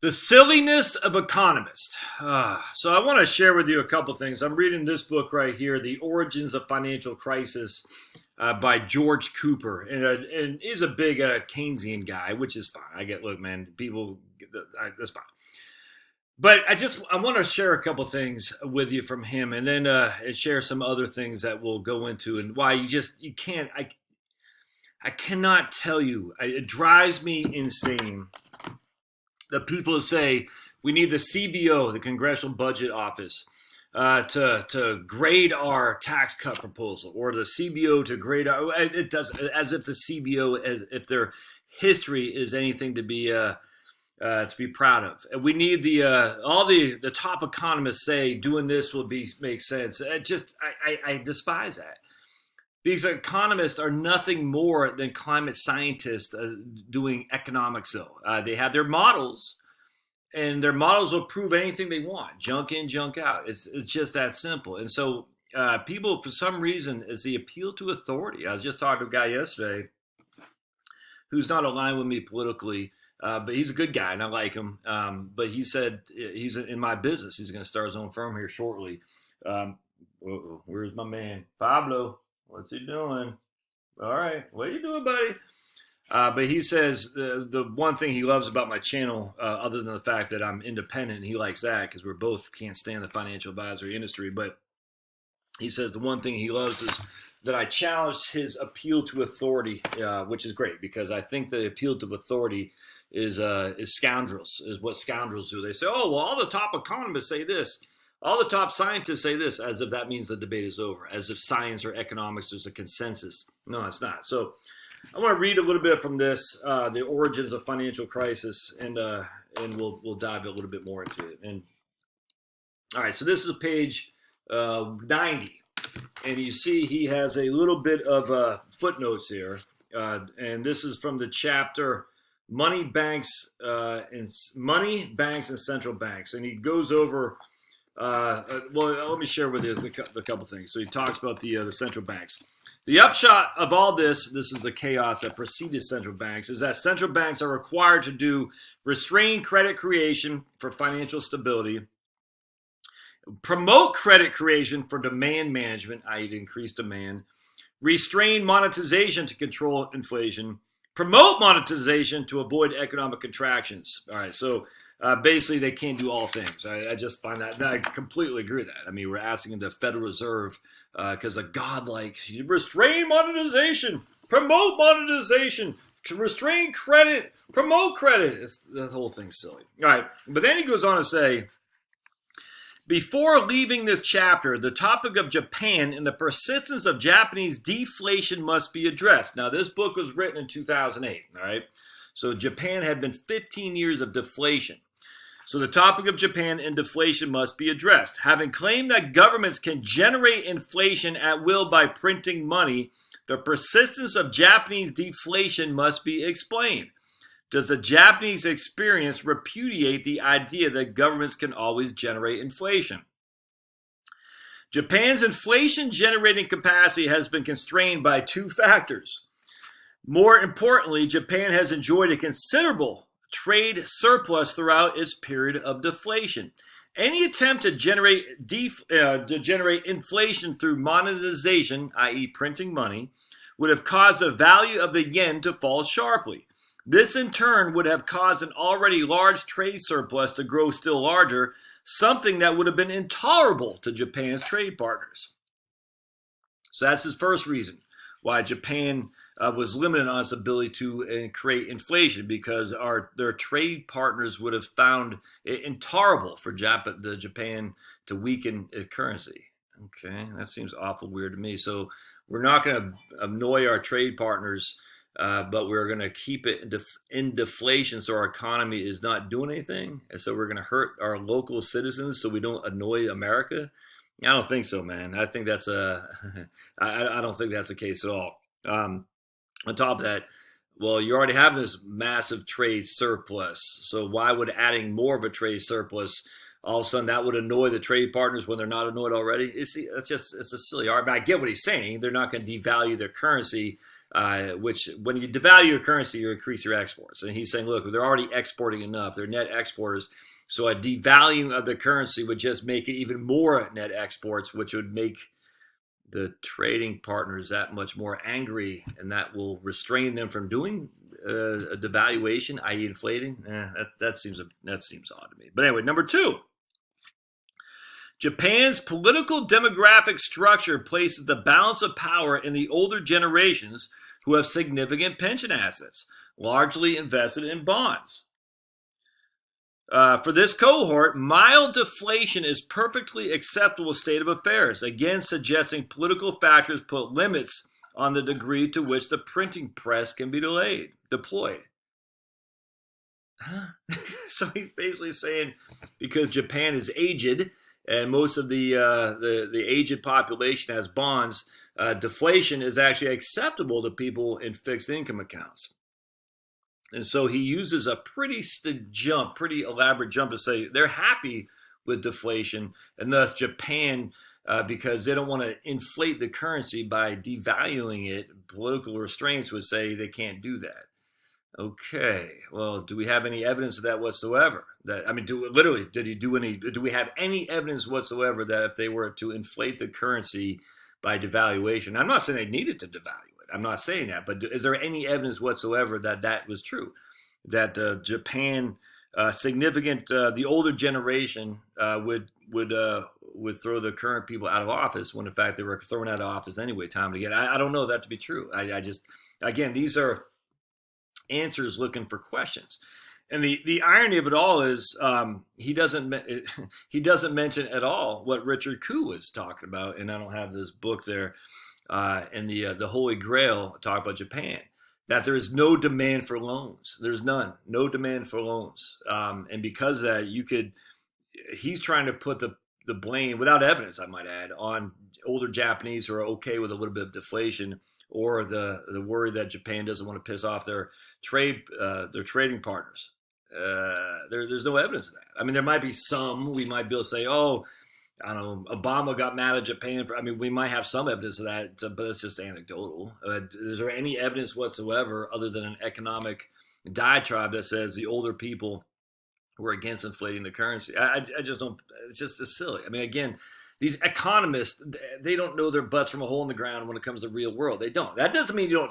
The silliness of economists. So I want to share with you a couple things. I'm reading this book right here, The Origins of Financial Crisis by George Cooper. And he's a big Keynesian guy, which is fine. Look, man, that's fine. But I want to share a couple things with you from him, and then share some other things that we'll go into and why you can't. I cannot tell you. It drives me insane. The people who say we need the CBO, the Congressional Budget Office, to grade our tax cut proposal, or the CBO to grade our. It does, as if the CBO, as if their history is anything to be proud of. And we need all the top economists say doing this will make sense. I despise that. These economists are nothing more than climate scientists doing economics, though. They have their models, and their models will prove anything they want. Junk in, junk out. It's just that simple. And so people, for some reason, is the appeal to authority. I was just talking to a guy yesterday who's not aligned with me politically, but he's a good guy, and I like him. But he said he's in my business. He's going to start his own firm here shortly. Where's my man? Pablo. What's he doing? All right. What are you doing, buddy? But he says the one thing he loves about my channel, other than the fact that I'm independent, and he likes that because we're both can't stand the financial advisory industry. But he says the one thing he loves is that I challenged his appeal to authority, which is great because I think the appeal to authority is scoundrels, is what scoundrels do. They say, oh, well, all the top economists say this. All the top scientists say this, as if that means the debate is over, as if science or economics is a consensus. No, it's not. So I want to read a little bit from this, The Origins of Financial Crisis, and we'll dive a little bit more into it. And all right, so this is page 90, and you see he has a little bit of footnotes here, and this is from the chapter Money, Banks, and Central Banks, and he goes over. Well, let me share with you a couple things. So he talks about the central banks. The upshot of all this is the chaos that preceded central banks, is that central banks are required to do restrain credit creation for financial stability, promote credit creation for demand management, i.e. to increase demand, restrain monetization to control inflation, promote monetization to avoid economic contractions. All right, so basically, they can't do all things. I just find that, and I completely agree with that. I mean, we're asking the Federal Reserve, because a godlike, restrain monetization, promote monetization, restrain credit, promote credit. The whole thing's silly. All right, but then he goes on to say, before leaving this chapter, the topic of Japan and the persistence of Japanese deflation must be addressed. Now, this book was written in 2008, all right? So Japan had been 15 years of deflation. So the topic of Japan and deflation must be addressed. Having claimed that governments can generate inflation at will by printing money, the persistence of Japanese deflation must be explained. Does the Japanese experience repudiate the idea that governments can always generate inflation? Japan's inflation-generating capacity has been constrained by two factors. More importantly, Japan has enjoyed a considerable trade surplus throughout its period of deflation. Any attempt to generate inflation through monetization, i.e. printing money, would have caused the value of the yen to fall sharply. This in turn would have caused an already large trade surplus to grow still larger, something that would have been intolerable to Japan's trade partners. So that's his first reason why Japan was limited on its ability to create inflation, because their trade partners would have found it intolerable for Japan to weaken its currency. Okay, that seems awful weird to me. So we're not going to annoy our trade partners, but we're going to keep it in deflation so our economy is not doing anything. And so we're going to hurt our local citizens so we don't annoy America. I don't think so, man. I think that's I don't think that's the case at all. On top of that, well, you already have this massive trade surplus. So why would adding more of a trade surplus, all of a sudden that would annoy the trade partners when they're not annoyed already? It's a silly argument. I get what he's saying. They're not going to devalue their currency which when you devalue your currency, you increase your exports. And he's saying, look, they're already exporting enough. They're net exporters. So a devaluing of the currency would just make it even more net exports, which would make the trading partners that much more angry, and that will restrain them from doing a devaluation, i.e. inflating. That seems odd to me. But anyway, number 2. Japan's political demographic structure places the balance of power in the older generations who have significant pension assets, largely invested in bonds. For this cohort, mild deflation is perfectly acceptable state of affairs, again suggesting political factors put limits on the degree to which the printing press can be deployed. So he's basically saying because Japan is aged and most of the aged population has bonds, deflation is actually acceptable to people in fixed income accounts. And so he uses a pretty elaborate jump to say they're happy with deflation, and thus Japan, because they don't want to inflate the currency by devaluing it, political restraints would say they can't do that. Okay, well, do we have any evidence of that whatsoever? Do we have any evidence whatsoever that if they were to inflate the currency by devaluation, I'm not saying they needed to devalue. I'm not saying that, but is there any evidence whatsoever that that was true? That Japan, the older generation would throw the current people out of office when in fact they were thrown out of office anyway, time and again. I don't know that to be true. Again, these are answers looking for questions. And the irony of it all is he doesn't mention at all what Richard Koo was talking about, and I don't have this book there. And the Holy Grail talk about Japan, that there is no demand for loans. There's no demand for loans. And because of that, he's trying to put the blame, without evidence, I might add, on older Japanese who are okay with a little bit of deflation, or the worry that Japan doesn't want to piss off their trading partners. There's no evidence of that. I mean, there might be some. We might be able to say, oh, I don't know, Obama got mad at Japan we might have some evidence of that, but it's just anecdotal. Is there any evidence whatsoever other than an economic diatribe that says the older people were against inflating the currency? I just don't, it's just silly. I mean, again, these economists, they don't know their butts from a hole in the ground when it comes to the real world. They don't. That doesn't mean you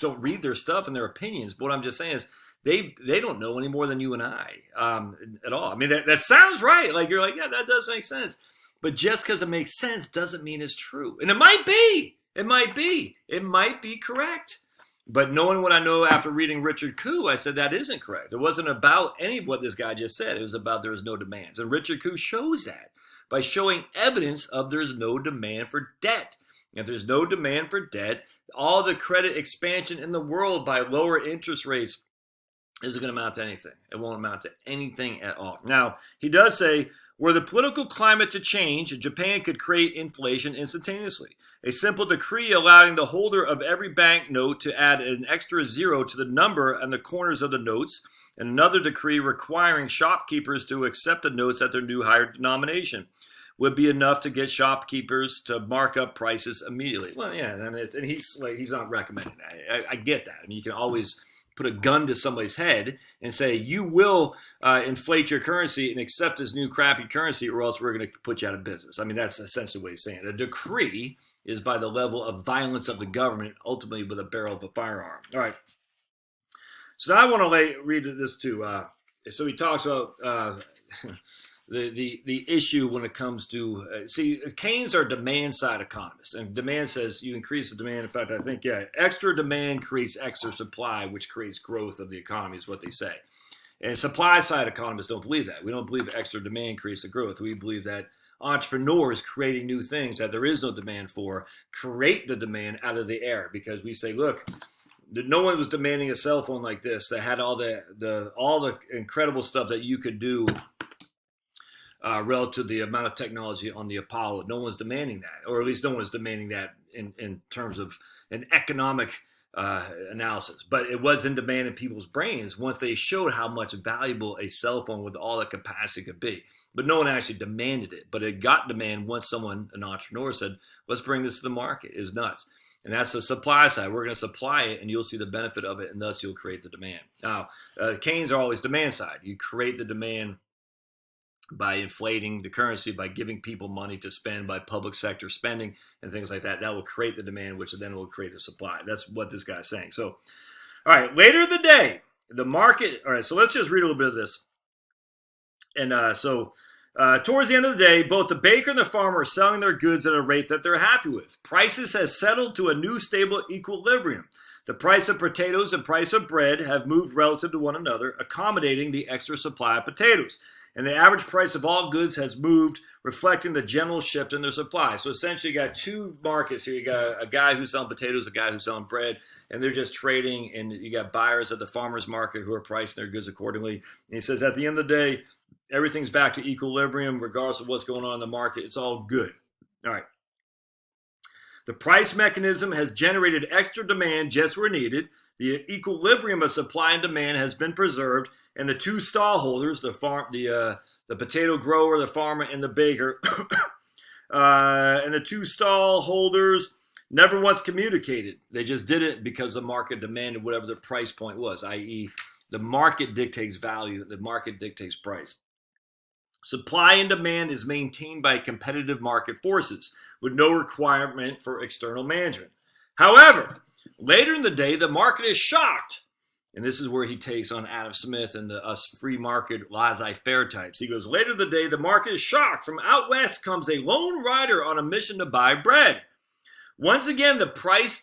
don't read their stuff and their opinions. But what I'm just saying is, they don't know any more than you and I at all. I mean, that sounds right. Like, you're like, yeah, that does make sense. But just because it makes sense doesn't mean it's true. And it might be. It might be correct. But knowing what I know after reading Richard Koo, I said that isn't correct. It wasn't about any of what this guy just said. It was about there was no demands. And Richard Koo shows that by showing evidence of there's no demand for debt. If there's no demand for debt, all the credit expansion in the world by lower interest rates isn't going to amount to anything. It won't amount to anything at all. Now, he does say, were the political climate to change, Japan could create inflation instantaneously. A simple decree allowing the holder of every banknote to add an extra zero to the number on the corners of the notes, and another decree requiring shopkeepers to accept the notes at their new higher denomination would be enough to get shopkeepers to mark up prices immediately. Well, yeah, I mean, and he's not recommending that. I get that. I mean, you can always put a gun to somebody's head and say, you will inflate your currency and accept this new crappy currency, or else we're going to put you out of business. I mean, that's essentially what he's saying. A decree is by the level of violence of the government, ultimately with a barrel of a firearm. All right. So now I want to read this too. So he talks about the issue when it comes to Keynes are demand side economists, and demand says you increase the demand. In fact, I think extra demand creates extra supply, which creates growth of the economy is what they say. And supply side economists don't believe that. We don't believe extra demand creates the growth. We believe that entrepreneurs creating new things that there is no demand for create the demand out of the air, because we say, look, no one was demanding a cell phone like this that had all the incredible stuff that you could do relative to the amount of technology on the Apollo. No one's demanding that, or at least no one's demanding that in terms of an economic analysis. But it was in demand in people's brains once they showed how much valuable a cell phone with all the capacity could be. But no one actually demanded it. But it got demand once an entrepreneur said, let's bring this to the market. It was nuts. And that's the supply side. We're going to supply it, and you'll see the benefit of it, and thus you'll create the demand. Now, gains are always demand side. You create the demand by inflating the currency, by giving people money to spend, by public sector spending and things like that. That will create the demand, which then will create a supply. That's what this guy's saying. So, all right, later in the day, the market. All right, so let's just read a little bit of this. And towards the end of the day, both the baker and the farmer are selling their goods at a rate that they're happy with. Prices have settled to a new stable equilibrium. The price of potatoes and price of bread have moved relative to one another, accommodating the extra supply of potatoes. And the average price of all goods has moved, reflecting the general shift in their supply. So essentially, you got two markets here. You got a guy who's selling potatoes, a guy who's selling bread, and they're just trading. And you got buyers at the farmer's market who are pricing their goods accordingly. And he says, at the end of the day, everything's back to equilibrium, regardless of what's going on in the market. It's all good. All right. The price mechanism has generated extra demand just where needed. The equilibrium of supply and demand has been preserved, and the two stallholders, the potato grower, the farmer, and the baker, and the two stallholders never once communicated. They just did it because the market demanded whatever the price point was, i.e., the market dictates value, the market dictates price. Supply and demand is maintained by competitive market forces with no requirement for external management. However, later in the day, the market is shocked. And this is where he takes on Adam Smith and the us free market laissez-faire types. He goes, later in the day, the market is shocked. From out west comes a lone rider on a mission to buy bread. Once again, the price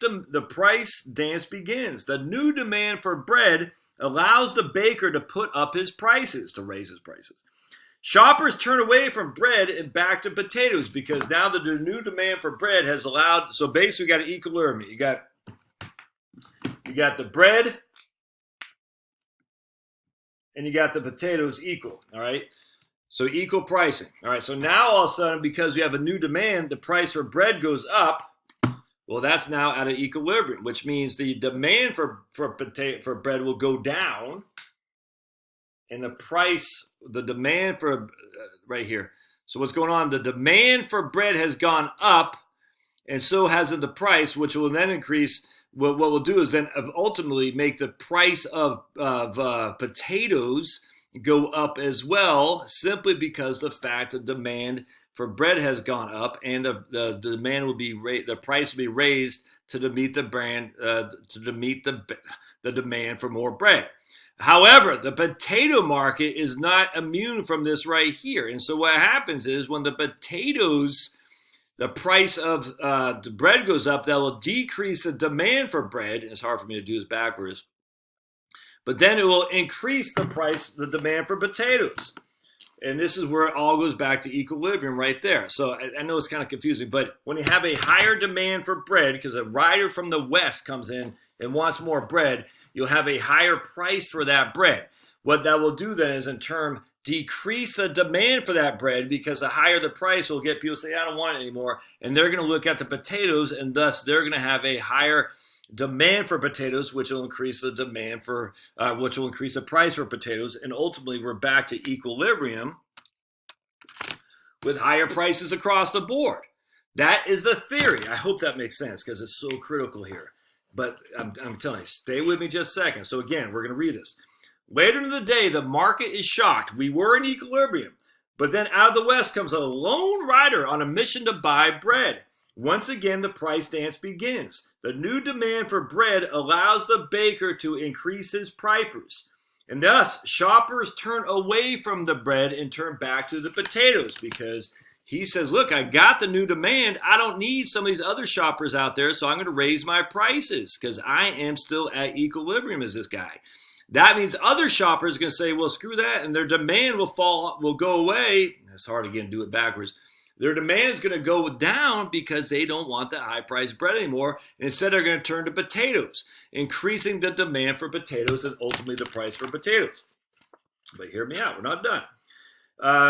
dance begins. The new demand for bread allows the baker to put up his prices, to raise his prices. Shoppers turn away from bread and back to potatoes because now the new demand for bread has allowed. So basically, we got an equilibrium. You got the bread, and you got the potatoes equal. All right. So equal pricing. All right. So now all of a sudden, because we have a new demand, the price for bread goes up. Well, that's now at an equilibrium, which means the demand for bread will go down, and the demand for right here. So what's going on? The demand for bread has gone up, and so has the price, which will then increase. What we'll do is then ultimately make the price of potatoes go up as well, simply because the fact that demand for bread has gone up, and the demand will be the price will be raised to meet the demand for more bread. However, the potato market is not immune from this right here. And so what happens is when the price of the bread goes up, that will decrease the demand for bread. It's hard for me to do this backwards. But then it will increase the demand for potatoes. And this is where it all goes back to equilibrium right there. So I know it's kind of confusing, but when you have a higher demand for bread, because a rider from the west comes in and wants more bread, you'll have a higher price for that bread. What that will do then is in turn decrease the demand for that bread, because the higher the price will get people to say, I don't want it anymore. And they're going to look at the potatoes, and thus they're going to have a higher demand for potatoes, which will increase the demand for, which will increase the price for potatoes. And ultimately, we're back to equilibrium with higher prices across the board. That is the theory. I hope that makes sense because it's so critical here. But I'm telling you, stay with me just a second. So again, we're going to read this. Later in the day, the market is shocked. We were in equilibrium. But then out of the west comes a lone rider on a mission to buy bread. Once again, the price dance begins. The new demand for bread allows the baker to increase his prices. And thus, shoppers turn away from the bread and turn back to the potatoes, because he says, look, I got the new demand. I don't need some of these other shoppers out there, so I'm going to raise my prices because I am still at equilibrium as this guy. That means other shoppers are going to say, well, screw that, and their demand will go away. It's hard again to do it backwards. Their demand is going to go down because they don't want that high-priced bread anymore. And instead, they're going to turn to potatoes, increasing the demand for potatoes and ultimately the price for potatoes. But hear me out. We're not done.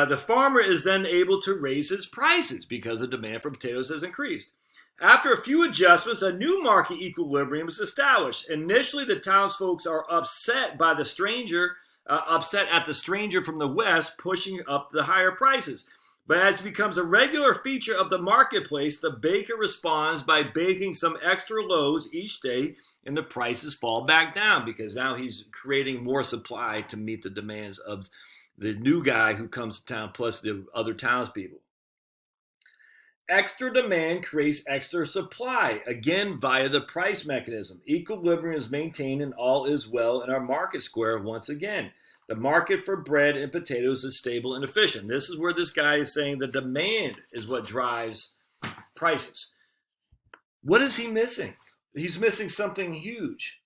The farmer is then able to raise his prices because the demand for potatoes has increased. After a few adjustments, a new market equilibrium is established. Initially, the townsfolk are upset at the stranger from the west pushing up the higher prices. But as it becomes a regular feature of the marketplace, the baker responds by baking some extra loaves each day, and the prices fall back down because now he's creating more supply to meet the demands of the new guy who comes to town plus the other townspeople. Extra demand creates extra supply, again via the price mechanism. Equilibrium is maintained and all is well in our market square once again. The market for bread and potatoes is stable and efficient. This is where this guy is saying the demand is what drives prices. What is he missing? He's missing something huge.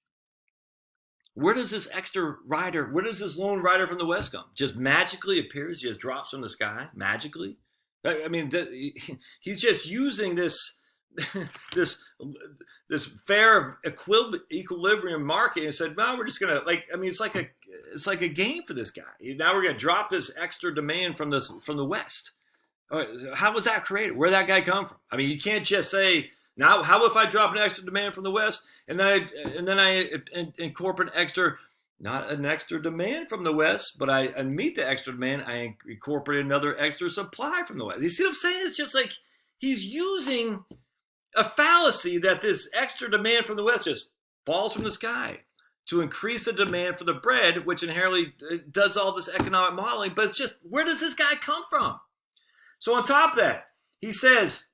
Where does this extra rider, where does this lone rider from the West come? Just magically appears, just drops from the sky, magically? I mean, he's just using this fair equilibrium market and said, well, we're just gonna it's like a game for this guy. Now we're gonna drop this extra demand from the West. How was that created? Where did that guy come from? I mean, you can't just say, now how if I drop an extra demand from the West and then I incorporate not an extra demand from the West, but I meet the extra demand, I incorporate another extra supply from the West. You see what I'm saying? It's just like he's using a fallacy that this extra demand from the West just falls from the sky to increase the demand for the bread, which inherently does all this economic modeling. But it's just, where does this guy come from? So on top of that, he says,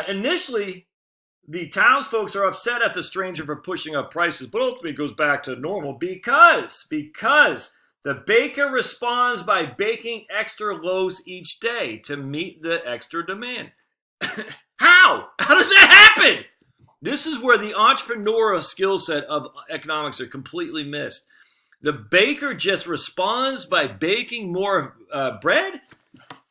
initially, the townsfolk are upset at the stranger for pushing up prices, but ultimately it goes back to normal because the baker responds by baking extra loaves each day to meet the extra demand. How? How does that happen? This is where the entrepreneurial skill set of economics are completely missed. The baker just responds by baking more bread?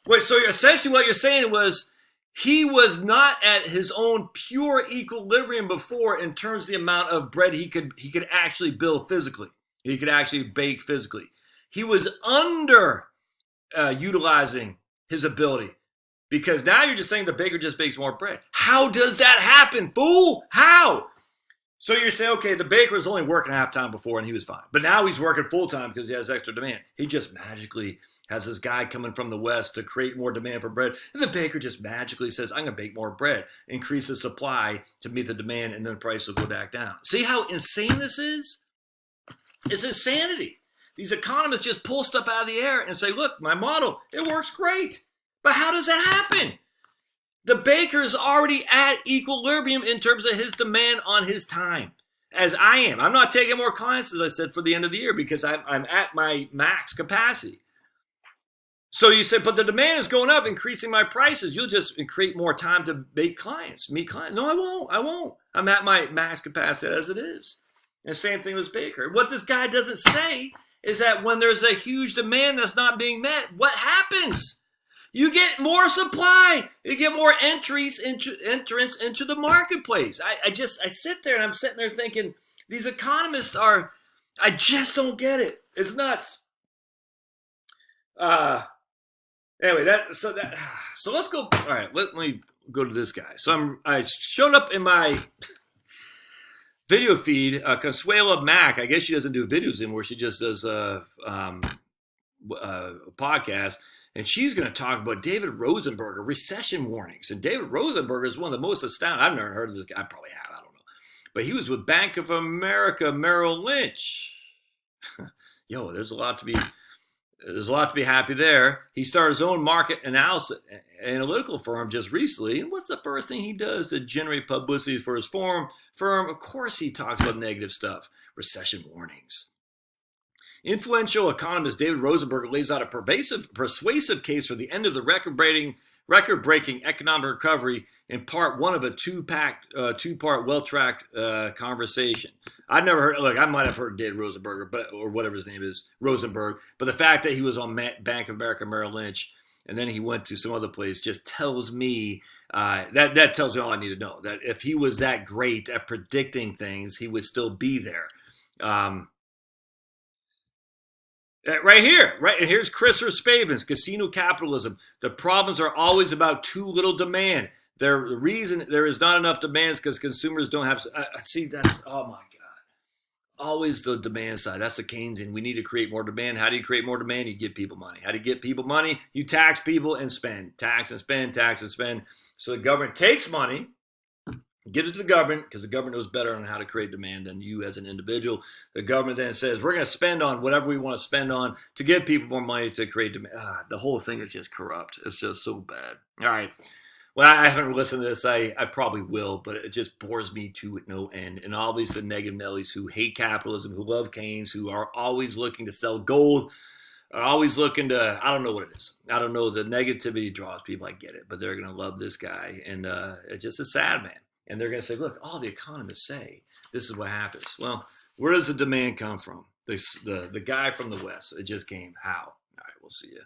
Wait, so essentially what you're saying was he was not at his own pure equilibrium before in terms of the amount of bread he could actually build physically. He could actually bake physically. He was under utilizing his ability. Because now you're just saying the baker just bakes more bread. How does that happen, fool? How? So you're saying, okay, the baker was only working half-time before and he was fine. But now he's working full-time because he has extra demand. He just magically has this guy coming from the West to create more demand for bread. And the baker just magically says, I'm going to bake more bread, increase the supply to meet the demand, and then the price will go back down. See how insane this is? It's insanity. These economists just pull stuff out of the air and say, look, my model, it works great. But how does that happen? The baker is already at equilibrium in terms of his demand on his time, as I am. I'm not taking more clients, as I said, for the end of the year because I'm at my max capacity. So you said, but the demand is going up, increasing my prices. You'll just create more time to meet clients. No, I won't. I'm at my max capacity as it is. And the same thing with baker. What this guy doesn't say is that when there's a huge demand that's not being met, what happens? You get more supply. You get more entrance into the marketplace. I sit there and I'm sitting there thinking, these economists I just don't get it. It's nuts. Anyway, so let's go. All right, let me go to this guy. So I showed up in my video feed. Consuela Mack, I guess she doesn't do videos anymore. She just does a podcast. And she's going to talk about David Rosenberger, recession warnings. And David Rosenberger is one of the most astounding. I've never heard of this guy. I probably have. I don't know. But he was with Bank of America Merrill Lynch. Yo, there's a lot to be happy there. He started his own market analytical firm just recently. And what's the first thing he does to generate publicity for his firm? Of course, he talks about negative stuff. Recession warnings. Influential economist David Rosenberg lays out a persuasive case for the end of the record-breaking economic recovery in part one of a two-part well-tracked conversation. I've never heard. Look, I might have heard David Rosenberg, or whatever his name is, Rosenberg. But the fact that he was on Bank of America Merrill Lynch and then he went to some other place just tells me that tells me all I need to know. That if he was that great at predicting things, he would still be there. Right here, right? And here's Chris Spavins, Casino Capitalism. The problems are always about too little demand. The reason there is not enough demand is because consumers don't have. See, that's, oh my God. always the demand side. That's the Keynesian. We need to create more demand. How do you create more demand? You give people money. How do you get people money? You tax people and spend. Tax and spend, tax and spend. So the government takes money, gives it to the government, because the government knows better on how to create demand than you as an individual. The government then says, we're going to spend on whatever we want to spend on to give people more money to create demand. The whole thing is just corrupt. It's just so bad. All right. Well, I haven't listened to this. I probably will, but it just bores me to no end. And all these negative Nellies who hate capitalism, who love Keynes, who are always looking to sell gold, are always looking to, I don't know what it is. I don't know. The negativity draws people. I get it, but they're going to love this guy. And it just is sad, man. And they're going to say, look, all the economists say this is what happens. Well, where does the demand come from? The guy from the West. It just came. How? All right, we'll see you.